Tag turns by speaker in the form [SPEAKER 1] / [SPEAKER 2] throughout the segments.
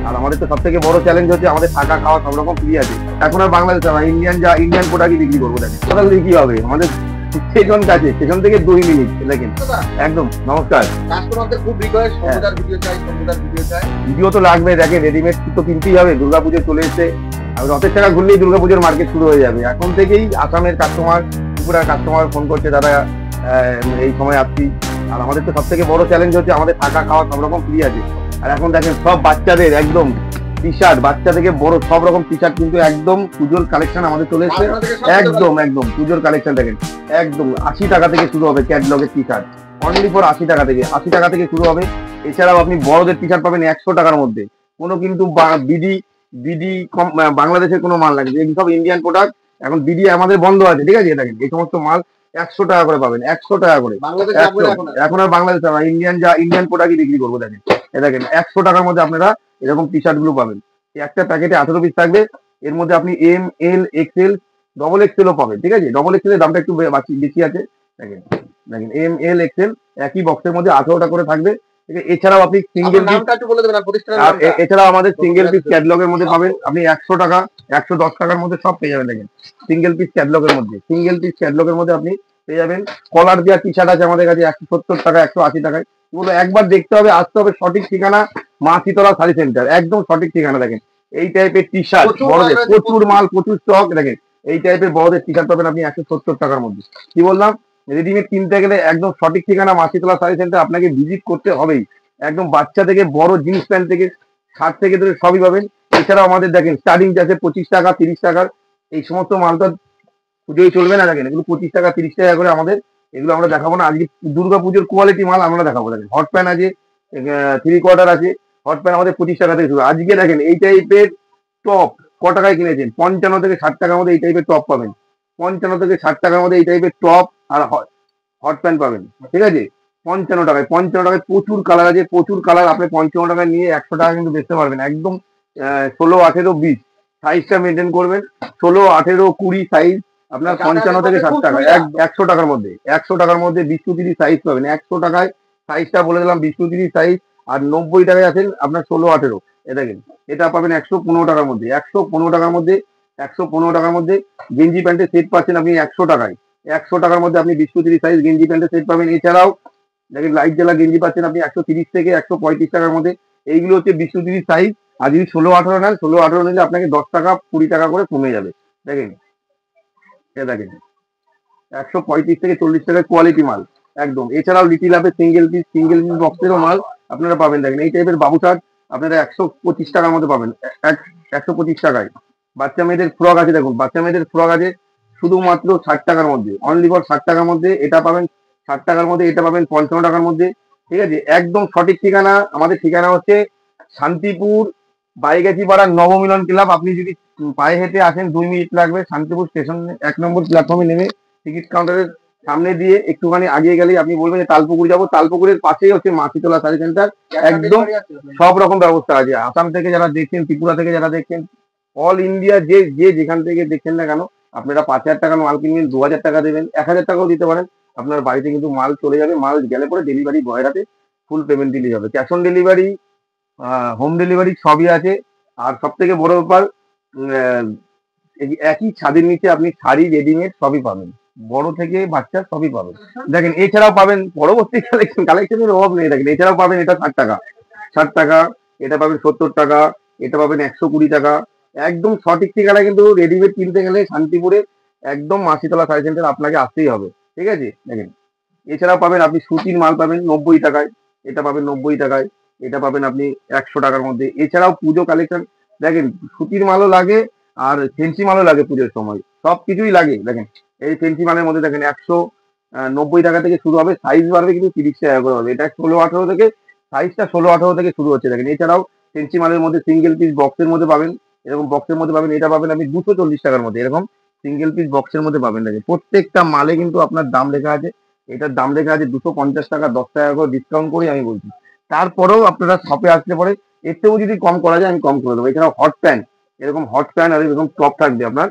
[SPEAKER 1] আর আমাদের তো সব থেকে বড় চ্যালেঞ্জ হচ্ছে আমাদের থাকা খাওয়া সব রকম ফ্রি আছে। এখন আর বাংলাদেশে আমরা ইন্ডিয়ান প্রোডাক্টই বিক্রি করবো। দেখেন কোথাও কি হবে আমাদের স্টেশন কাছে, স্টেশন থেকে 2 মিনিট। দেখেন একদম। নমস্কার।
[SPEAKER 2] কাস্টমারদের খুব রিকোয়েস্ট, সমুদার ভিডিও চাই, সমুদার ভিডিও চাই।
[SPEAKER 1] ভিডিও তো লাগবে। দেখেন রেডিমেড তো কিনতেই হবে, দুর্গাপুজো চলে এসেছে। আর রথের টাকা ঘুরলেই দুর্গাপুজোর মার্কেট শুরু হয়ে যাবে। এখন থেকেই আসামের কাস্টমার, ত্রিপুরার কাস্টমার ফোন করছে, দাদা এই সময় আসছি। আর আমাদের তো সব থেকে বড় চ্যালেঞ্জ হচ্ছে আমাদের থাকা খাওয়া সব রকম ফ্রি আছে। আর এখন দেখেন সব বাচ্চাদের একদম টি শার্ট, বাচ্চা থেকে বড় সব রকম টি শার্ট কিন্তু একদম পুজোর কালেকশন আমাদের চলে এসেছে। একদম একদম পুজোর কালেকশন দেখেন একদম 80 টাকা থেকে শুরু হবে ক্যাটলগের টি শার্ট। অনলি ফর 80 টাকা থেকে, 80 টাকা থেকে শুরু হবে। এছাড়াও আপনি বড়দের টি শার্ট পাবেন 100 টাকার মধ্যে। কোনো কিন্তু বিডি বিডি বাংলাদেশের কোনো মাল লাগে, এই সব ইন্ডিয়ান প্রোডাক্ট। এখন বিডি আমাদের বন্ধ আছে, ঠিক আছে। দেখেন এই সমস্ত মাল 100 টাকা করে পাবেন, 100 টাকা করে। এখন আর বাংলাদেশে আমরা ইন্ডিয়ান প্রোডাক্টই বিক্রি করবো। দেখেন দেখেন 100 টাকার মধ্যে আপনারা এরকম টি শার্ট গুলো পাবেন। একটা প্যাকেটে 18 পিস থাকবে। এর মধ্যে আপনি এম, এল, এক্সেল, ডবল এক্সেলও পাবেন, ঠিক আছে। ডবল এক্সেল এর দামটা একটু বেশি আছে। দেখেন দেখেন এম, এল, এক্সেল একই বক্সের মধ্যে 18টা করে থাকবে। এছাড়াও আপনি সিঙ্গেল পিস, এছাড়াও আমাদের সিঙ্গেল পিস ক্যাটলগের মধ্যে পাবেন আপনি 100 টাকা, 110 টাকার মধ্যে সব পেয়ে যাবেন। দেখেন সিঙ্গেল পিস ক্যাটলগের মধ্যে, সিঙ্গেল পিস ক্যাটলগের মধ্যে আপনি পেয়ে যাবেন। কলার দেওয়া টি শার্ট আছে আমাদের কাছে 170 টাকা, 180 টাকায়। এগুলো একবার দেখতে হবে, আসতে হবে। সঠিক ঠিকানা মা শীতলা শাড়ি সেন্টার, একদম সঠিক ঠিকানা। দেখেন এই টাইপের টি শার্ট বড়দের প্রচুর মাল, প্রচুর স্টক। দেখেন এই টাইপের বড়দের টি শার্ট পাবেন আপনি 170 টাকার মধ্যে। কি বললাম, রেডিমেড কিনতে গেলে একদম সঠিক ঠিকানা মা শীতলা শাড়ি সেন্টার, আপনাকে ভিজিট করতে হবেই। একদম বাচ্চা থেকে বড় জিন্স প্যান্ট থেকে শার্ট থেকে ধরে সবই পাবেন। এছাড়াও আমাদের দেখেন স্টার্টিং আছে 25 টাকা, 30 টাকার। এই সমস্ত মালটা পুজোয় চলবে না। দেখেন এগুলো 25 টাকা, 30 টাকা করে আমাদের। এগুলো আমরা দেখাবো না আজকে। দুর্গা পুজোর কোয়ালিটি মাল আমরা দেখাবো। দেখেন হট প্যান্ট আছে, 3/4 আছে। হট প্যান্ট আমাদের 25 টাকা থেকে শুরু। আজকে দেখেন এই টাইপের টপ ক টাকায় কিনেছেন? 55 থেকে 60 টাকার মধ্যে এই টাইপের টপ পাবেন। 55 থেকে 60 টাকার মধ্যে এই টাইপের টপ আর হট প্যান্ট পাবেন, ঠিক আছে। 55 টাকায়, 55 টাকায় প্রচুর কালার আছে, প্রচুর কালার। আপনি 55 টাকায় নিয়ে 100 টাকা কিন্তু বেচতে পারবেন। একদম 16, 18, 20 সাইজটা মেনটেন করবেন। 16, 18, 20 সাইজ আপনার 55 থেকে 60 টাকা, 100 টাকার মধ্যে। 100 টাকার মধ্যে 20 to 30 সাইজ পাবেন। 100 টাকায় সাইজটা বলে দিলাম 20 to 30 সাইজ। আর 90 টাকায় আছেন আপনার 16, 18। দেখেন এটা পাবেন 115 টাকার মধ্যে। 115 টাকার মধ্যে, 115 টাকার মধ্যে গেঞ্জি প্যান্টের সেট পাচ্ছেন আপনি 100 টাকায়। 100 টাকার মধ্যে আপনি 20 to 30 সাইজ গেঞ্জি প্যান্টের সেট পাবেন। এছাড়াও দেখেন লাইট জেলা গেঞ্জি পাচ্ছেন আপনি 130 থেকে 135 টাকার মধ্যে। এইগুলো হচ্ছে 20 to 30 সাইজ। আর যদি 16, 18 নেন, 16, 18 নিলে আপনাকে 10 টাকা 20 টাকা করে কমে যাবে। দেখেন দেখেন 135 থেকে 40 টাকার কোয়ালিটি মাল একদম। এছাড়াও লিটিল আপে সিঙ্গেল পিস বক্সেরও মাল আপনারা পাবেন। দেখেন এই টাইপের বাবু শার্ট আপনারা 125 টাকার মধ্যে পাবেন, 125 টাকায়। বাচ্চা মেয়েদের ফ্রক আছে, দেখুন বাচ্চা মেয়েদের ফ্রক আছে শুধুমাত্র 60 টাকার মধ্যে, অনলি ফর 60 টাকার মধ্যে এটা পাবেন। 60 টাকার মধ্যে এটা পাবেন 55 টাকার মধ্যে, ঠিক আছে। একদম সঠিক ঠিকানা। আমাদের ঠিকানা হচ্ছে শান্তিপুর বাইগাছি পাড়ার নবমিলন ক্লাব। আপনি যদি পায়ে হেঁটে আসেন 2 মিনিট লাগবে। শান্তিপুর স্টেশন 1 নম্বর প্ল্যাটফর্মে নেমে টিকিট কাউন্টারের সামনে দিয়ে একটুখানি আগিয়ে গেলেই আপনি বলবেন যে তালপুকুর যাবো। তালপুকুরের পাশেই হচ্ছে মা শীতলা শাড়ি সেন্টার। একদম সব রকম ব্যবস্থা আছে। আসাম থেকে যারা দেখছেন, ত্রিপুরা থেকে যারা দেখছেন, অল ইন্ডিয়া যে যে যেখান থেকে দেখছেন না কেন, আপনারা 5,000 টাকার মাল কিনবেন, 2,000 টাকা দেবেন, 1,000 টাকাও দিতে পারেন। আপনার বাড়িতে কিন্তু মাল চলে যাবে। মাল গেলে পরে ডেলিভারি বয়ের হাতে ফুল পেমেন্ট দিলে যাবে। Cash on delivery, home delivery সবই আছে। আর সব থেকে বড় ব্যাপার, একই ছাদের নিচে আপনি শাড়ি রেডিমেড সবই পাবেন, বড় থেকে বাচ্চা সবই পাবেন। দেখেন এছাড়াও পাবেন পরবর্তী কালেকশনের অভাব নেই। দেখেন এছাড়াও পাবেন এটা 60 টাকা, 60 টাকা। এটা পাবেন 70 টাকা, এটা পাবেন 120 টাকা। একদম সঠিক ঠিকানা কিন্তু রেডিমেড কিনতে গেলে শান্তিপুরে একদম মা শীতলা শাড়ি সেন্টার আপনাকে আসতেই হবে, ঠিক আছে। দেখেন এছাড়াও পাবেন আপনি সুতির মাল পাবেন 90 টাকায়, এটা পাবেন 90 টাকায়, এটা পাবেন আপনি 100 টাকার মধ্যে। এছাড়াও পুজো কালেকশন দেখেন, সুতির মালও লাগে আর ফেন্সি মালও লাগে পুজোর সময়, সব কিছুই লাগে। দেখেন এই ফেন্সি মালের মধ্যে দেখেন 190 টাকা থেকে শুরু হবে। সাইজ বাড়বে কিন্তু 30 টাকা করে হবে। এটা 16, 18 থেকে সাইজটা 16, 18 থেকে শুরু হচ্ছে। দেখেন এছাড়াও ফেন্সি মালের মধ্যে সিঙ্গেল পিস বক্সের মধ্যে পাবেন, এরকম বক্সের মধ্যে পাবেন। এটা পাবেন আপনি 240 টাকার মধ্যে, এরকম সিঙ্গেল পিস বক্সের মধ্যে পাবেন। দেখেন প্রত্যেকটা মালে কিন্তু আপনার দাম লেখা আছে। এটার দাম লেখা আছে 250 টাকা, 10 টাকা করে ডিসকাউন্ট করে আমি বলছি। তারপরেও আপনারা শপে আসলে পরে এর থেকেও যদি কম করা যায় আমি কম করে দেবো। এছাড়াও হট প্যান্ট, এরকম হট প্যান্ট আর এরকম টপ থাকবে আপনার,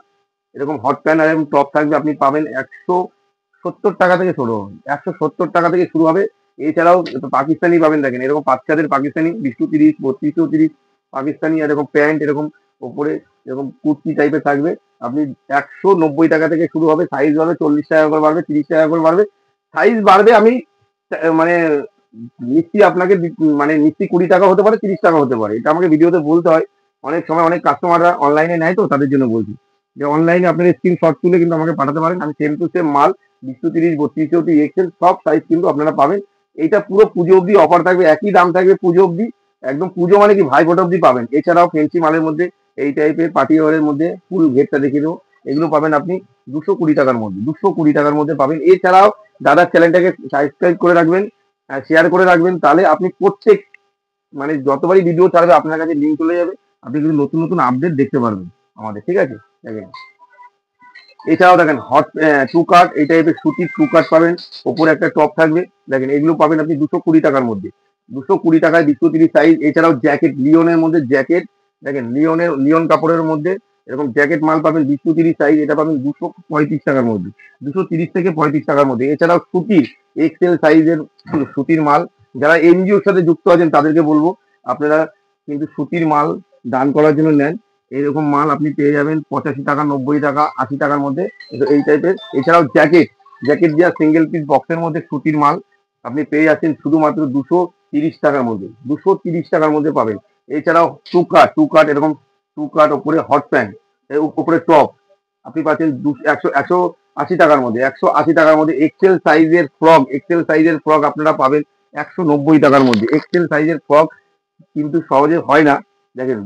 [SPEAKER 1] এরকম হট প্যান্ট আর এরকম টপ থাকবে আপনি পাবেন 170 টাকা থেকে শুরু হবে, 170 টাকা থেকে শুরু হবে। এছাড়াও পাকিস্তানি পাবেন। দেখেন এরকম বাচ্চাদের পাকিস্তানি 20 to 30, 32 to 30 পাকিস্তানি এরকম প্যান্ট, এরকম ওপরে এরকম কুর্তি টাইপের থাকবে। আপনি 190 টাকা থেকে শুরু হবে, সাইজ হবে 40 টাকা করে বাড়বে, 30 টাকা করে বাড়বে, সাইজ বাড়বে। আমি মানে নিশ্চয়ই আপনাকে মানে নিশ্চয়ই 20 টাকা হতে পারে, 30 টাকা হতে পারে, এটা আমাকে ভিডিওতে বলতে হয়। অনেক সময় অনেক কাস্টমাররা অনলাইনে নেয়, তো তাদের জন্য বলছি যে অনলাইনে আপনার স্ক্রিনশট তুলে কিন্তু আমাকে পাঠাতে পারেন। আমি সেম টু সেম মাল 20, 30, 32, 34 এক্সেল সব সাইজ কিন্তু আপনারা পাবেন। এইটা পুরো পুজো অবধি অফার থাকবে, একই দাম থাকবে পুজো অবধি। একদম পুজো মানে কি, ভাইফোঁটা অবধি পাবেন। এছাড়াও ফেন্সি মালের মধ্যে এই টাইপের পার্টি ওয়ারের মধ্যে ফুল ঘেরটা দেখিয়ে দেবো, এগুলো পাবেন আপনি 220 টাকার মধ্যে, 220 টাকার মধ্যে পাবেন। এছাড়াও দাদার চ্যানেলটাকে সাবস্ক্রাইব করে রাখবেন, শেয়ার করে রাখবেন, তাহলে আপনি প্রত্যেক মানে যতবারই ভিডিও ছাড়বে আপনার কাছে লিঙ্ক চলে যাবে, আপনি কিন্তু নতুন নতুন আপডেট দেখতে পারবেন আমাদের, ঠিক আছে। দেখেন এছাড়াও দেখেন হট টু কাট, এই টাইপের সুতির টু কাট পাবেন, ওপরে একটা টপ থাকবে। দেখেন এগুলো পাবেন আপনি 220 টাকার মধ্যে, 220 টাকায় 230 সাইজ। এছাড়াও জ্যাকেট, লিওনের মধ্যে জ্যাকেট, দেখেন লিওন কাপড়ের মধ্যে এরকম জ্যাকেট মাল পাবেন 230 সাইজ, এটা পাবেন 235 টাকার মধ্যে, 230 থেকে 35 টাকার মধ্যে। এছাড়াও সুতির এক্সেল সাইজের সুতির মাল, যারা এনজিওর সাথে যুক্ত আছেন তাদেরকে বলবো আপনারা কিন্তু সুতির মাল দান করার জন্য নেন। এরকম মাল আপনি পেয়ে যাবেন 85 টাকা, 90 টাকা, 80 টাকার মধ্যে, এই টাইপের। এছাড়াও জ্যাকেট দেওয়া সিঙ্গেল পিস বক্সের মধ্যে সুতির মাল আপনি পেয়ে যাচ্ছেন শুধুমাত্র 230 টাকার মধ্যে, 230 টাকার মধ্যে পাবেন। এছাড়াও টু কাট এরকম টু কাট, ওপরে হট প্যান্ট, উপরে টপ আপনি পাচ্ছেন 180 টাকার মধ্যে, 180 টাকার মধ্যে। এক্সেল সাইজের ফ্রক আপনারা পাবেন 190 টাকার মধ্যে। এক্সেল সাইজের ফ্রক কিন্তু সহজে হয় না, দেখেন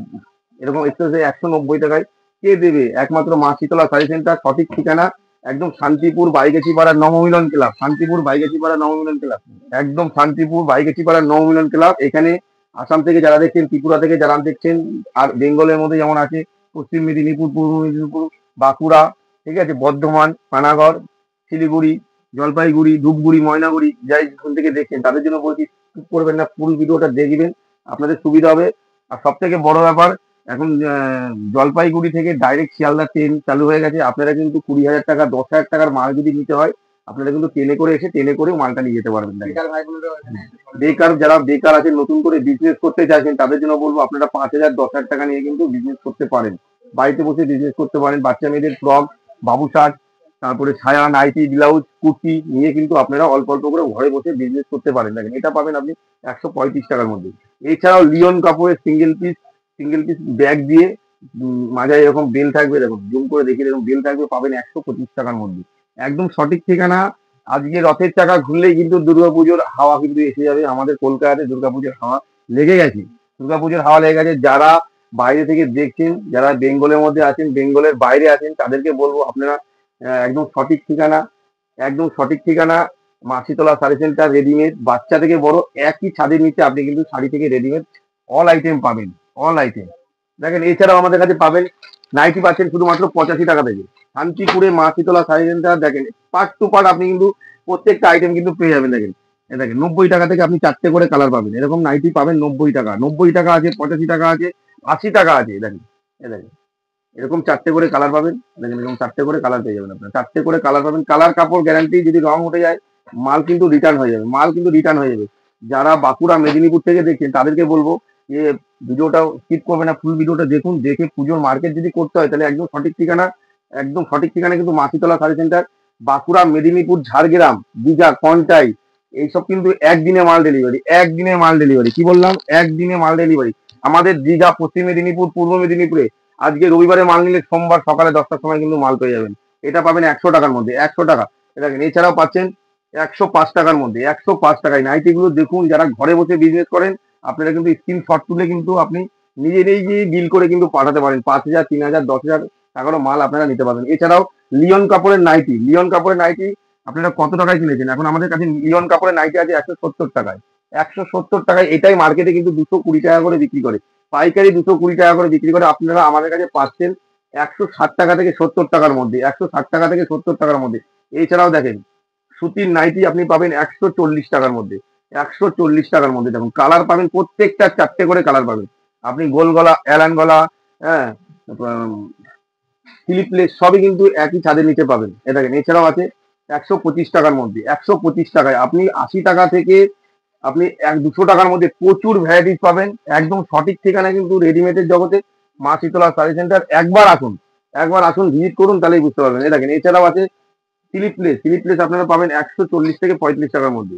[SPEAKER 1] এরকম এক্সেল 190 টাকায় কে দেবে? একমাত্র মা শীতলা শাড়ি সেন্টার, সঠিক ঠিকানা একদম শান্তিপুর বাইগাছিপাড়া নবমিলন ক্লাব, শান্তিপুর বাইগাছিপাড়া নবমিলন ক্লাব, একদম শান্তিপুর বাইগাছিপাড়া নবমিলন ক্লাব। এখানে আসাম থেকে যারা দেখছেন, ত্রিপুরা থেকে যারা দেখছেন, আর বেঙ্গলের মধ্যে যেমন আছে পশ্চিম মেদিনীপুর, পূর্ব মেদিনীপুর, বাঁকুড়া, ঠিক আছে, বর্ধমান, পানাগড়, শিলিগুড়ি, জলপাইগুড়ি, ধূপগুড়ি, ময়নাগুড়ি, যাই যেখান থেকে দেখছেন তাদের জন্য বলছি skip করবেন না, ফুল ভিডিওটা দেখবেন, আপনাদের সুবিধা হবে। আর সব থেকে বড় ব্যাপার, এখন জলপাইগুড়ি থেকে ডাইরেক্ট শিয়ালদা ট্রেন চালু হয়ে গেছে। আপনারা কিন্তু 20,000 টাকা, 10,000 টাকার মাল যদি নিতে হয়, আপনারা কিন্তু ট্রেনে করে এসে ট্রেনে করে মালটা নিয়ে যেতে পারবেন।
[SPEAKER 2] বেকার ভাইগুলো
[SPEAKER 1] যারা বেকার আছেন, নতুন করে বিজনেস করতে চাইছেন, তাদের জন্য বলবো আপনারা 5,000, 10,000 টাকা নিয়ে কিন্তু বিজনেস করতে পারেন, বাড়িতে বসে বিজনেস করতে পারেন। বাচ্চা মেয়েদের ফ্রক, বাবু শার্ট, তারপরে ছায়া, নাইটি, ব্লাউজ, কুর্তি নিয়ে কিন্তু আপনারা অল্প অল্প করে ঘরে বসে বিজনেস করতে পারেন। দেখেন এটা পাবেন আপনি 135 টাকার মধ্যে। এছাড়াও লিওন কাপড়ের সিঙ্গেল পিস ব্যাগ দিয়ে মাঝায় এরকম বেল থাকবে, দেখুন জুম করে দেখি, এরকম বেল থাকবে, পাবেন 125 টাকার মধ্যে। একদম সঠিক ঠিকানা। আজকে রথের চাকা ঘুরলেই কিন্তু দুর্গাপুজোর হাওয়া কিন্তু এসে যাবে। আমাদের কলকাতাতে দুর্গাপুজোর হাওয়া লেগে গেছে, দুর্গাপুজোর হাওয়া লেগে গেছে। যারা বাইরে থেকে দেখছেন, যারা বেঙ্গলের মধ্যে আছেন, বেঙ্গলের বাইরে আছেন, তাদেরকে বলবো আপনারা একদম সঠিক ঠিকানা, একদম সঠিক ঠিকানা মাসিতলা শাড়ি সেন্টার। রেডিমেড বাচ্চা থেকে বড় একই ছাদের নিচে আপনি কিন্তু শাড়ি থেকে রেডিমেড অল আইটেম পাবেন, অল আইটেম। দেখেন এছাড়াও আমাদের কাছে পাবেন নাইটি, পাচ্ছেন শুধুমাত্র 85 টাকা থেকে। শান্তিপুরে মা শীতলা শাড়ি সেন্টার, দেখেন পার্ট টু পার্ট আপনি কিন্তু প্রত্যেকটা আইটেম কিন্তু পেয়ে যাবেন। দেখেন দেখেন 90 টাকা থেকে আপনি 4টে করে কালার পাবেন, এরকম নাইটি পাবেন 90 টাকা, 90 টাকা আছে, 85 টাকা আছে, 80 টাকা আছে। দেখেন দেখেন এরকম 4টে করে কালার পাবেন। দেখেন এরকম 4টে করে কালার পেয়ে যাবেন, আপনার 4টে করে কালার পাবেন। কালার কাপড় গ্যারান্টি, যদি রং উঠে যায় মাল কিন্তু রিটার্ন হয়ে যাবে, মাল কিন্তু রিটার্ন হয়ে যাবে। যারা বাঁকুড়া, মেদিনীপুর থেকে দেখছেন তাদেরকে বলবো যে ভিডিওটা স্কিপ করবে না, ফুল ভিডিওটা দেখুন, দেখে পুজোর মার্কেট যদি করতে হয় তাহলে একদম সঠিক ঠিকানা, একদম সঠিক ঠিকানা কিন্তু মাসিতলা শাড়ি সেন্টার। বাঁকুড়া, মেদিনীপুর, ঝাড়গ্রাম, দীঘা, কন্টাই, এইসব কিন্তু একদিনে মাল ডেলিভারি, একদিনে মাল ডেলিভারি। কি বললাম? একদিনে মাল ডেলিভারি। আমাদের দীঘা, পশ্চিম মেদিনীপুর, পূর্ব মেদিনীপুরে আজকে রবিবারে মাল নিলে সোমবার সকালে 10টার সময় কিন্তু মাল পেয়ে যাবেন। এটা পাবেন 100 টাকার মধ্যে, 100 টাকা। দেখেন এছাড়াও পাচ্ছেন 105 টাকার মধ্যে, 105 টাকায় নাইটিগুলো দেখুন। যারা ঘরে বসে বিজনেস করেন আপনারা কিন্তু স্ক্রিনশট তুলে কিন্তু আপনি নিজেরাই গিয়ে বিল করে কিন্তু পাঠাতে পারেন। 5,000, 3,000, 10,000 টাকারও মাল আপনারা নিতে পারবেন। এছাড়াও লিওন কাপড়ের নাইটি আপনারা কত টাকায় কিনেছেন? এখন আমাদের কাছে লিওন কাপড়ের নাইটি আছে 170 টাকায়, 170 টাকায়। এটাই মার্কেটে কিন্তু 220 টাকা করে বিক্রি করে, পাইকারি 220 টাকা করে বিক্রি করে। আপনারা আমাদের কাছে পাচ্ছেন 160 টাকা থেকে 70 টাকার মধ্যে, 160 টাকা থেকে 70 টাকার মধ্যে। এছাড়াও দেখেন সুতির নাইটি আপনি পাবেন 140 টাকার মধ্যে, 140 টাকার মধ্যে। দেখুন কালার পাবেন প্রত্যেকটা 4টে করে কালার পাবেন আপনি। গোল গলা, অ্যালান গলা, হ্যাঁ, স্লিপলেস সবই কিন্তু একই ছাদের নিচে পাবেন। এ দেখেন এছাড়াও আছে 125 টাকার মধ্যে, 125 টাকায় আপনি 80 টাকা থেকে আপনি 100-200 টাকার মধ্যে প্রচুর ভ্যারাইটিস পাবেন। একদম সঠিক ঠিকানা কিন্তু রেডিমেডের জগতে মা শীতলা শাড়ি সেন্টার। একবার আসুন ভিজিট করুন, তাহলেই বুঝতে পারবেন। এই দেখেন, এছাড়াও আছে স্লিপলেস আপনারা পাবেন 140 থেকে 35 টাকার মধ্যে।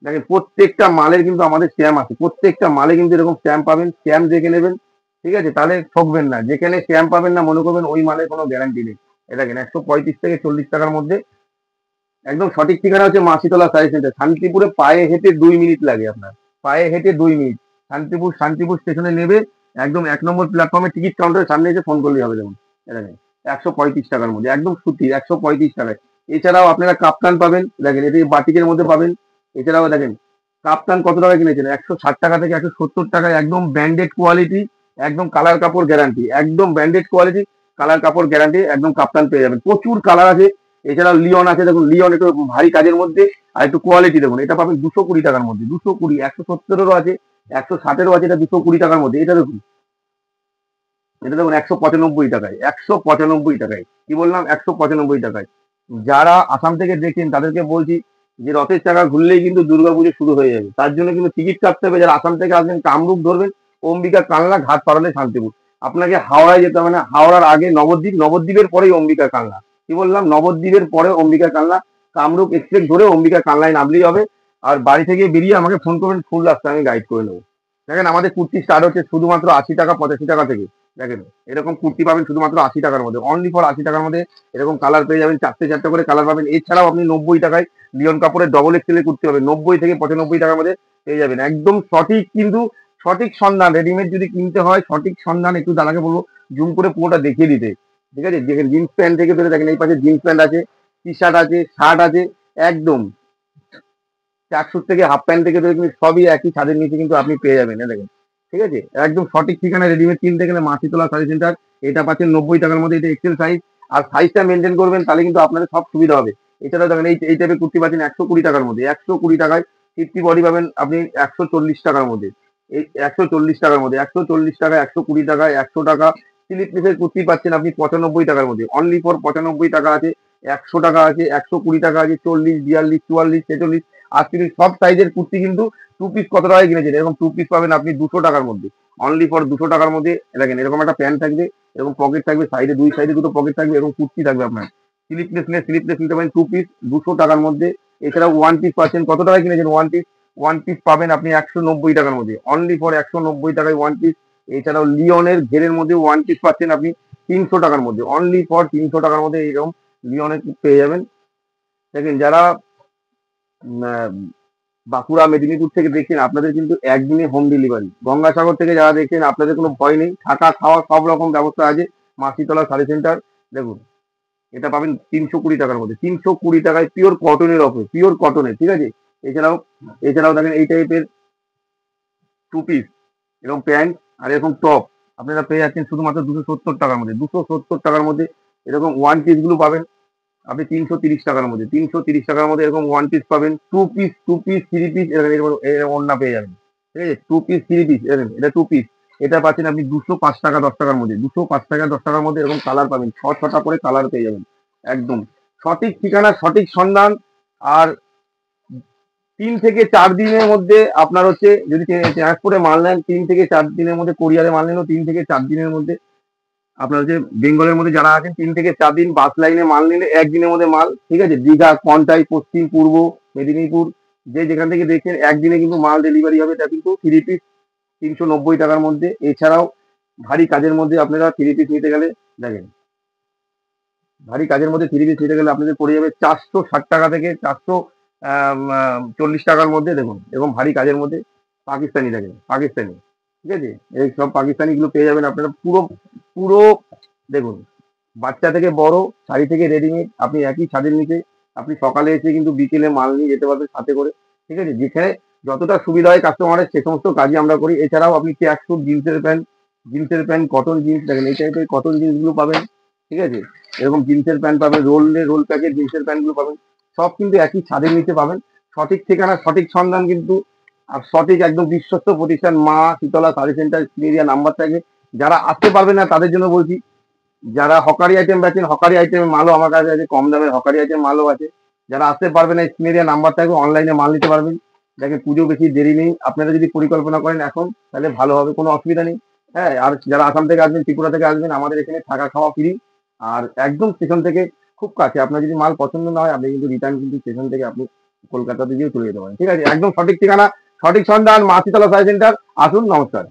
[SPEAKER 1] দেখেন, প্রত্যেকটা মালের কিন্তু আমাদের স্ট্যাম্প আছে, প্রত্যেকটা মালে কিন্তু এরকম স্ট্যাম্প পাবেন, স্ট্যাম্প দেখে নেবেন। ঠিক আছে, তাহলে ঠকবেন না। যেখানে স্ট্যাম্প পাবেন না মনে করবেন ওই মালের কোনো গ্যারান্টি নেই। এ দেখেন, 135 থেকে 40 টাকার মধ্যে। একদম সঠিক ঠিকানা হচ্ছে মাসিতলা শাড়ি সেন্টার। শান্তিপুরে পায়ে হেঁটে 2 মিনিট লাগে আপনার, পায়ে হেঁটে 2 মিনিট। শান্তিপুর স্টেশনে নেবে, একদম 1 নম্বর প্ল্যাটফর্মে টিকিট কাউন্টারের সামনে এসে ফোন করলেই হবে। দেখুন, এ দেখেন, 135 টাকার মধ্যে একদম সুতি, 135 টাকায়। এছাড়াও আপনারা কাপ্তান পাবেন, দেখেন এটি বাটিকের মধ্যে পাবেন। এছাড়াও দেখেন, কাপ্তান কত টাকা কিনেছেন, 160 টাকা থেকে 170 টাকায়, একদম ব্র্যান্ডেড কোয়ালিটি, একদম কালার কাপড় গ্যারান্টি, একদম ব্র্যান্ডেড কোয়ালিটি, কালার কাপড় গ্যারান্টি, একদম কাপ্তান পেয়ে যাবেন। প্রচুর কালার আছে। এছাড়াও লিওন আছে, দেখুন লিওন একটু ভারী কাজের মধ্যে আর একটু কোয়ালিটি দেখুন, এটা পাবেন 220 টাকার মধ্যে। 220, 170-এরও আছে, 160-এরও আছে, এটা 220 টাকার মধ্যে। এটা দেখুন 195 টাকায়, 195 টাকায়। কি বললাম, 195 টাকায়। যারা আসাম থেকে দেখছেন তাদেরকে বলছি যে রথের চাকা ঘুরলেই কিন্তু দুর্গাপুজো শুরু হয়ে যাবে। তার জন্য কিন্তু টিকিট কাটতে হবে। যারা আসাম থেকে আসবেন, কামরূপ ধরবেন, অম্বিকা কালনা, ঘাট পাড়ালে শান্তিপুর। আপনাকে হাওড়ায় যেতে হবে না, হাওড়ার আগে নবদ্বীপ, নবদ্বীপের পরেই অম্বিকা কালনা। কি বললাম, নবদ্বীপের পরে অম্বিকা কালনা। কামরূপ এক্সপ্রেস ধরে অম্বিকা কালনায় নামলেই হবে। আর বাড়ি থেকে বেরিয়ে আমাকে ফোন করবেন, ফুল রাস্তা আমি গাইড করে নেবো। দেখেন, আমাদের কুর্তি স্টার্ট হচ্ছে শুধুমাত্র 80 টাকা, 85 টাকা থেকে। দেখেন, এরকম কুর্তি পাবেন শুধুমাত্র 80 টাকার মধ্যে, অনলি ফর 80 টাকার মধ্যে। এরকম কালার পেয়ে যাবেন, চারটে চারটে করে কালার পাবেন। এছাড়াও আপনি 90 টাকায় লিওন কাপড়ের ডবল এক্সেলের কুর্তি পাবেন, 90 থেকে 95 টাকার মধ্যে পেয়ে যাবেন। একদম সঠিক, কিন্তু সঠিক সন্ধান। রেডিমেড যদি কিনতে হয়, সঠিক সন্ধান। একটু দাদাকে বলবো জুম করে পুরোটা দেখিয়ে দিতে। ঠিক আছে, দেখেন জিন্স প্যান্ট থেকে ধরে দেখেন, এই পাশে জিন্স প্যান্ট আছে, টি শার্ট আছে, শার্ট আছে, একদম ট্র্যাকস্যুট থেকে হাফ প্যান্ট থেকে ধরে কিন্তু সবই একই ছাদের নিচে কিন্তু আপনি পেয়ে যাবেন। দেখেন, ঠিক আছে, একদম সঠিক ঠিকানা। রেডিমেড কিনতে গেলে মাসিতলা শাড়ি সেন্টার। এটা পাচ্ছেন 90 টাকার মধ্যে, এটা এক্সেল সাইজ। আর সাইজটা মেনটেন করবেন, তাহলে কিন্তু আপনাদের সব সুবিধা হবে। এছাড়াও দেখেন, এই টাইপের কুর্তি পাচ্ছেন 120 টাকার মধ্যে, 120 টাকায়। ফিফটি বডি পাবেন আপনি 140 টাকার মধ্যে, এই 140 টাকার মধ্যে, 140 টাকা, 120 টাকায়, 100 টাকা। স্লিপ পিসের কুর্তি পাচ্ছেন আপনি 95 টাকার মধ্যে, অনলি ফর 95 টাকা আছে, 100 টাকা আছে, 120 টাকা আছে, 40, 42, 44, 46। আর তিনি সব সাইজের কুর্তি কিন্তু টু পিস কত টাকায় কিনেছেন, এরকম টু পিস পাবেন আপনি 200 টাকার মধ্যে, অনলি ফর 200 টাকার মধ্যে। দেখেন, এরকম একটা প্যান্ট থাকবে, এরকম পকেট থাকবে, সাইডে দুই সাইডে দুটো পকেট থাকবে, এরকম কুর্তি থাকবে আপনার। স্লিপলেস নিতে পারেন টু পিস 200 টাকার মধ্যে। এছাড়া ওয়ান পিস পাচ্ছেন, কত টাকায় কিনেছেন ওয়ান পিস পাবেন আপনি 190 টাকার মধ্যে, অনলি ফর 190 টাকায় ওয়ান পিস। এছাড়াও লিওনের ঘেরের মধ্যে ওয়ান পিস পাচ্ছেন আপনি 300 টাকার মধ্যে, অনলি ফর 300 টাকার মধ্যে এইরকম লিওনের পেয়ে যাবেন। দেখেন, যারা উম, বাঁকুড়া, মেদিনীপুর থেকে দেখছেন, আপনাদের কিন্তু একদিনে হোম ডেলিভারি। গঙ্গাসাগর থেকে যারা দেখছেন, আপনাদের কোনো ভয় নেই, থাকা খাওয়া সব রকম ব্যবস্থা আছে মাসিতলা শাড়ি সেন্টার। দেখুন, এটা পাবেন 320 টাকার মধ্যে, 320 টাকায়, পিওর কটনের অফার, পিওর কটনের। ঠিক আছে, এছাড়াও এছাড়াও দেখেন এই টাইপের টু পিস, এরকম প্যান্ট আর এরকম টপ আপনারা পেয়ে যাচ্ছেন শুধুমাত্র 270 টাকার মধ্যে, 270 টাকার মধ্যে। এরকম ওয়ান পিস গুলো পাবেন আপনি 330 টাকার মধ্যে, 330 টাকার মধ্যে এরকম ওয়ান পিস পাবেন। টু পিস থ্রি পিস এরকম ওড়না পেয়ে যাবেন। ঠিক আছে, টু পিস থ্রি পিস, এটা টু পিস। এটা পাচ্ছেন আপনি 205 টাকা 10 টাকার মধ্যে, 205 টাকা 10 টাকার মধ্যে এরকম কালার পাবেন, ছটা করে কালার পেয়ে যাবেন। একদম সঠিক ঠিকানা, সঠিক সন্ধান। আর 3 থেকে 4 দিনের মধ্যে আপনার হচ্ছে, যদি ট্রান্সপোর্টে মাল নেন, 3 থেকে 4 দিনের মধ্যে, কোরিয়ারে মাল নিলেও 3 থেকে 4 দিনের মধ্যে। আপনার হচ্ছে বেঙ্গলের মধ্যে যারা আছেন, 3 থেকে 4 দিন। বাস লাইনে মাল নিলে একদিনের মধ্যে মাল। ঠিক আছে, দীঘা, কন্টাই, পশ্চিম, পূর্ব মেদিনীপুর, যে যেখান থেকে দেখছেন, একদিনে কিন্তু মাল ডেলিভারি হবে। এটা কিন্তু থ্রি পিস 390 টাকার মধ্যে। এছাড়াও ভারী কাজের মধ্যে আপনারা থ্রি পিস নিতে গেলে, দেখেন, ভারী কাজের মধ্যে থ্রি পিস নিতে গেলে আপনাদের পড়ে যাবে 460 টাকা থেকে 440 টাকার মধ্যে। দেখুন, এবং ভারী কাজের মধ্যে পাকিস্তানি, দেখেন পাকিস্তানি। ঠিক আছে, এই সব পাকিস্তানি গুলো পেয়ে যাবেন আপনারা। পুরো পুরো দেখুন, বাচ্চা থেকে বড়, শাড়ি থেকে রেডিমেড, আপনি একই ছাদের নিচে। আপনি সকালে এসে কিন্তু বিকেলে মাল নিয়ে যেতে পারবেন সাথে করে। ঠিক আছে, যেখানে যতটা সুবিধা হয় কাস্টমারের, সে সমস্ত কাজই আমরা করি। এছাড়াও আপনি ট্র্যাকস্যুট, জিন্সের প্যান্ট, কটন জিন্স, দেখেন এই টাইপের কটন জিন্সগুলো পাবেন। ঠিক আছে, এরকম জিন্সের প্যান্ট পাবেন, রোল প্যাকেট জিন্সের প্যান্টগুলো পাবেন। সব কিন্তু একই ছাদের নিচে পাবেন। সঠিক ঠিকানা, সঠিক সন্ধান কিন্তু, আর সঠিক একদম বিশ্বস্ত প্রতিষ্ঠান মা Shitala sari centre. Area number থাকে। যারা আসতে পারবেন না তাদের জন্য বলছি, যারা হকারি আইটেম বেচেন, হকারি আইটেমের মালও আমার কাছে আছে, কম দামের হকারি আইটেম মালও আছে। যারা আসতে পারবেন না, স্ক্রিনে নাম্বার থাকবে, অনলাইনে মাল নিতে পারবেন। দেখেন পুজো বেশি দেরি নেই, আপনারা যদি পরিকল্পনা করেন এখন তাহলে ভালো হবে, কোনো অসুবিধা নেই। হ্যাঁ, আর যারা আসাম থেকে আসবেন, ত্রিপুরা থেকে আসবেন, আমাদের এখানে থাকা খাওয়া ফ্রি। আর একদম স্টেশন থেকে খুব কাছে, আপনার যদি মাল পছন্দ না হয় আপনি কিন্তু রিটার্ন কিন্তু স্টেশন থেকে আপনি কলকাতাতে গিয়ে চলে যেতে পারেন। ঠিক আছে, একদম সঠিক ঠিকানা, সঠিক সন্ধান, মাছিতলা সাই সেন্টার। আসুন, নমস্কার।